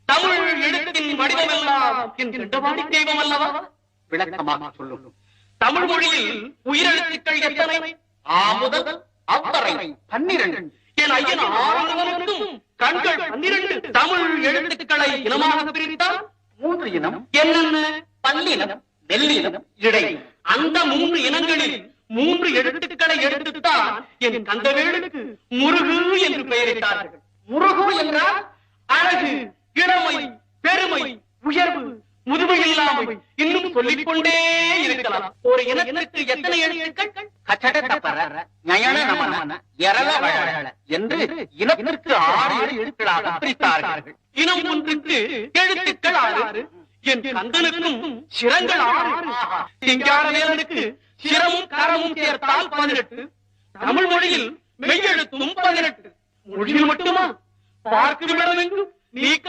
தமிழ் எழுத்தின் வடிவமெல்லாம் என் கண்டவாடி தெய்வம் அல்லவா? விளக்கமாக சொல்லும். தமிழ் மொழியில் உயிரெழுத்துக்கள் எத்தனை? ஆ முதல் அவ்வரை 12. என் ஐயன் ஆறுவனுக்கும் கண்கள் 12. தமிழ் எழுத்துக்களை இனமாக பிரித்தால் 3 இனம். என்னென்ன? பல்லினம், மெல்லினம், இடை. அந்த 3 இனங்களில் 3 எழுத்துக்களை எடுத்துத்தான் என் கந்தவேலுக்கு முருகு என்று பெயரிட்டார்கள். முருகு என்றால் அழகு, இளமை, பெருமை, உயர்வு, முதுமை இல்லாமை, இன்னும் சொல்லிக் கொண்டே இருக்கலாம். ஒரு இனத்திற்கு எத்தனை எழுத்துக்கள்? என்று இனத்திற்கு 6 எழுத்துக்களாக பிரித்தார்கள். இனம் ஒன்றுக்கு எழுத்துக்கள் 6. என் கந்தனுக்கும் சிரங்கள் 6. சிங்காரவேலனுக்கு சிரமும் கரமும் சேர்த்தால் 18. தமிழ் மொழியில் மெய்யெழுத்தும் 18. மொழியில் மட்டுமா? பார்க்கும் இடமெங்கும் நீக்க